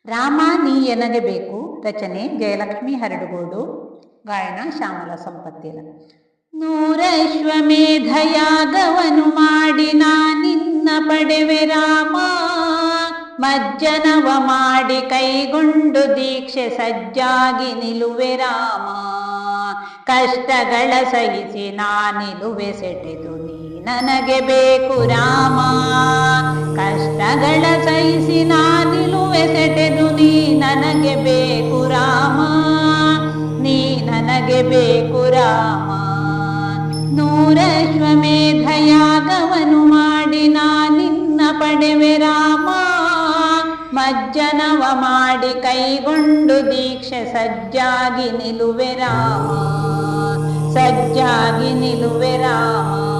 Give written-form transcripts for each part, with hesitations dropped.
ರಾಮ ನೀ ಎನಗೆ ಬೇಕು. ರಚನೆ ಜಯಲಕ್ಷ್ಮಿ ಹರಡುಗೋಡು. ಗಾಯನ ಶ್ಯಾಮಲ ಸಂಪತ್ತಿಲ. ನೂರಶ್ವಮೇಧಯಾಗವನು ಮಾಡಿ ನಿನ್ನ ಪಡೆವೆ ರಾಮ. ಮಜ್ಜನವ ಮಾಡಿ ಕೈಗೊಂಡು ದೀಕ್ಷೆ ಸಜ್ಜಾಗಿ ನಿಲುವೆ ರಾಮ. ಕಷ್ಟಗಳ ಸಹಿಸಿ ನಿಲುವೆ ಸೆಟೆದು ನೀ ನನಗೆ ಬೇಕು ರಾಮ. ಕಷ್ಟಗಳ ಸಹಿಸಿ ನಿಲುವೆ ಸೆಟೆದು ನೀ ನನಗೆ ಬೇಕು ರಾಮ. ನೀ ನನಗೆ ಬೇಕು ರಾಮ. ನೂರಶ್ವಮೇಧಯಾಗವನು ಮಾಡಿ ನಿನ್ನ ಪಡೆವೆ ರಾಮ. ಮಜ್ಜನವ ಮಾಡಿ ಕೈಗೊಂಡು ದೀಕ್ಷೆ ಸಜ್ಜಾಗಿ ನಿಲುವೆ ರಾಮ. ಸಜ್ಜಾಗಿ ನಿಲುವೆ ರಾಮ.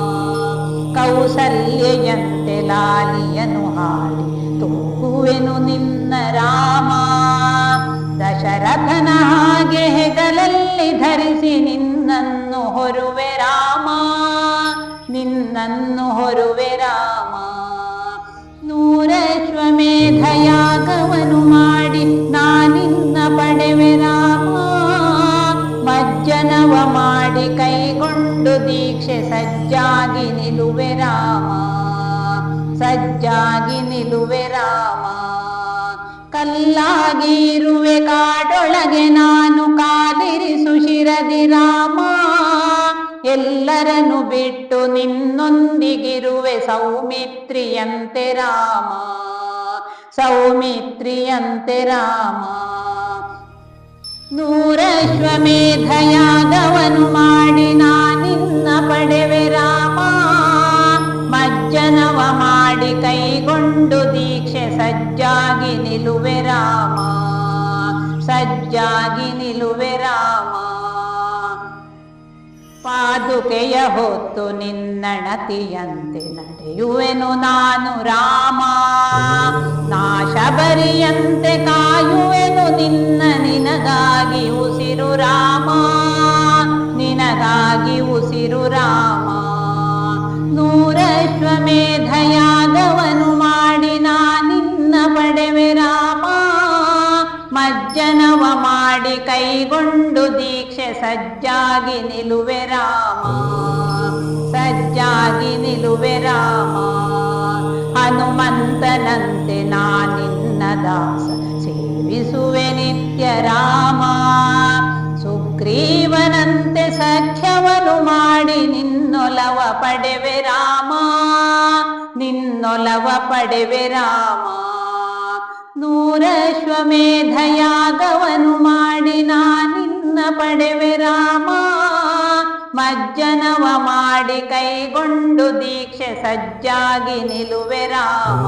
ಕೌಸಲ್ಯೆಯಂತೆ ಲಾಲಿಯನು ಹಾಡಿ ತೂಗುವೆನು ನಿನ್ನ ರಾಮ. ದಶರಥನ ಹಾಗೆ ಹೆಗಲಲ್ಲಿ ಧರಿಸಿ ನಿನ್ನನ್ನು ಹೊರುವೆ ರಾಮ. ನಿನ್ನನ್ನು ಹೊರುವೆ ರಾಮ. ನೂರಶ್ವಮೇಧಯಾಗವನು ಮಾಡಿ ನಿನ್ನ ಪಡೆವೆ ರಾಮ. ಮಜ್ಜನವ ಮಾಡಿ ಕೈಗೊಂಡು ದೀಕ್ಷೆ ಸಜ್ಜಾಗಿ ನಿಲುವೆ ರಾಮ. ಸಜ್ಜಾಗಿ ನಿಲುವೆ ರಾಮ. ಕಲ್ಲಾಗಿ ಇರುವೆ ಕಾಡೊಳಗೆ ನಾನು ಕಾಲಿರಿಸು ಶಿರದಿ ರಾಮ. ಎಲ್ಲರನ್ನು ಬಿಟ್ಟು ನಿನ್ನೊಂದಿಗಿರುವೆ ಸೌಮಿತ್ರಿಯಂತೆ ರಾಮ. ಸೌಮಿತ್ರಿಯಂತೆ ರಾಮ. ನೂರಶ್ವಮೇಧಯಾಗವನು ಮಾಡಿ ನಿನ್ನ ಪಡೆವೆ ರಾಮ. ಮಜ್ಜನವ ಮಾಡಿ ಕೈಗೊಂಡು ದೀಕ್ಷೆ ಸಜ್ಜಾಗಿ ನಿಲುವೆ ರಾಮ. ಸಜ್ಜಾಗಿ ನಿಲುವೆ ರಾಮ. ಪಾದುಕೆಯ ಹೊತ್ತು ನಿನ್ನಣತಿಯಂತೆ ನಡೆಯುವೆನು ನಾನು ರಾಮ. ನಾಶಬರಿಯಂತೆ ಕಾಯುವೆನು ನಿನಗಾಗಿ ಉಸಿರು ರಾಮ. ನಿನಗಾಗಿ ಉಸಿರು ರಾಮ. ನೂರಶ್ವಮೇಧಯಾಗವನು ಮಾಡಿ ನಿನ್ನ ಪಡೆವೆ ರಾಮ. ಮಜ್ಜನವ ಮಾಡಿ ಕೈಗೊಂಡು ದೀಕ್ಷೆ ಸಜ್ಜಾಗಿ ನಿಲುವೆ ರಾಮ. ಸಜ್ಜಾಗಿ ನಿಲುವೆ ರಾಮ. ಹನುಮಂತನಂತೆ ನಿನ್ನ ದಾಸ ಸೇವಿಸುವೆ ನಿತ್ಯ ರಾಮ. ಸುಗ್ರೀವನಂತೆ ಸಖ್ಯವನು ಮಾಡಿ ನಿನ್ನೊಲವ ಪಡೆವೆ ರಾಮ. ನಿನ್ನೊಲವ ಪಡೆವೆ ರಾಮ. ನೂರಶ್ವಮೇಧಯಾಗವನು ಮಾಡಿ ನಿನ್ನ ಪಡೆವೆ ರಾಮ. ಮಜ್ಜನವ ಮಾಡಿ ಕೈಗೊಂಡು ದೀಕ್ಷೆ ಸಜ್ಜಾಗಿ ನಿಲುವೆ ರಾಮ.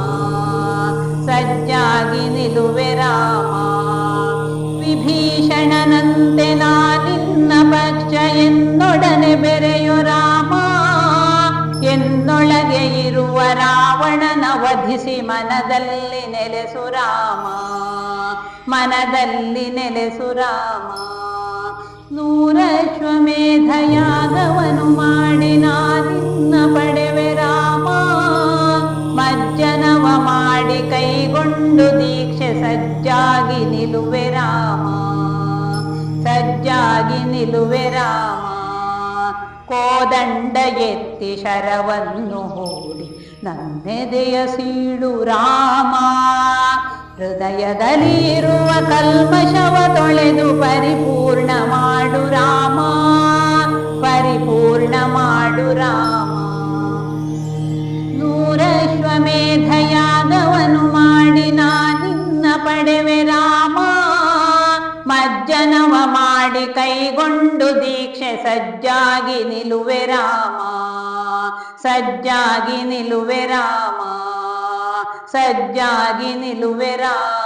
ಸಜ್ಜಾಗಿ ನಿಲುವೆ ರಾಮ. ವಿಭೀಷಣನಂತೆ ನಿನ್ನ ಪಕ್ಷ ಎನ್ನೊಡನೆ ಬೆರೆಯು ರಾಮ. ಎನ್ನೊಳಗೆ ಇರುವ ರಾವಣನ ವಧಿಸಿ ಮನದಲ್ಲಿ ನೆಲೆಸು ರಾಮ. ಮನದಲ್ಲಿ ನೆಲೆಸು ರಾಮ. ನೂರಶ್ವಮೇಧಯಾಗವನು ಮಾಡಿ ನಿನ್ನ ಪಡೆವೆ ರಾಮ. ಮಜ್ಜನವ ಮಾಡಿ ಕೈಗೊಂಡು ದೀಕ್ಷೆ ಸಜ್ಜಾಗಿ ನಿಲುವೆ ರಾಮ. ಸಜ್ಜಾಗಿ ನಿಲುವೆ ರಾಮ. ಕೋದಂಡ ಎತ್ತಿ ಶರವನ್ನು ಹೂಡಿ ನನ್ನೆದೆಯ ಸೀಳು ರಾಮ. ಹೃದಯದಲ್ಲಿ ಇರುವ ಕಲ್ಮಶವ ತೊಳೆದು ಪರಿಪೂರ್ಣ ಮಾಡು ರಾಮ. ಪರಿಪೂರ್ಣ ಮಾಡು ರಾಮ. ನೂರಶ್ವಮೇಧಯಾಗವನು ಮಾಡಿ ನಿನ್ನ ಪಡೆವೆ ರಾಮ. ಮಜ್ಜನವ ಮಾಡಿ ಕೈಗೊಂಡು ದೀಕ್ಷೆ ಸಜ್ಜಾಗಿ ನಿಲುವೆ ರಾಮ. ಸಜ್ಜಾಗಿ ನಿಲುವೆ ರಾಮ. ಸಜ್ಜಾಗಿ ನಿಲುವೆ ರಾಮ.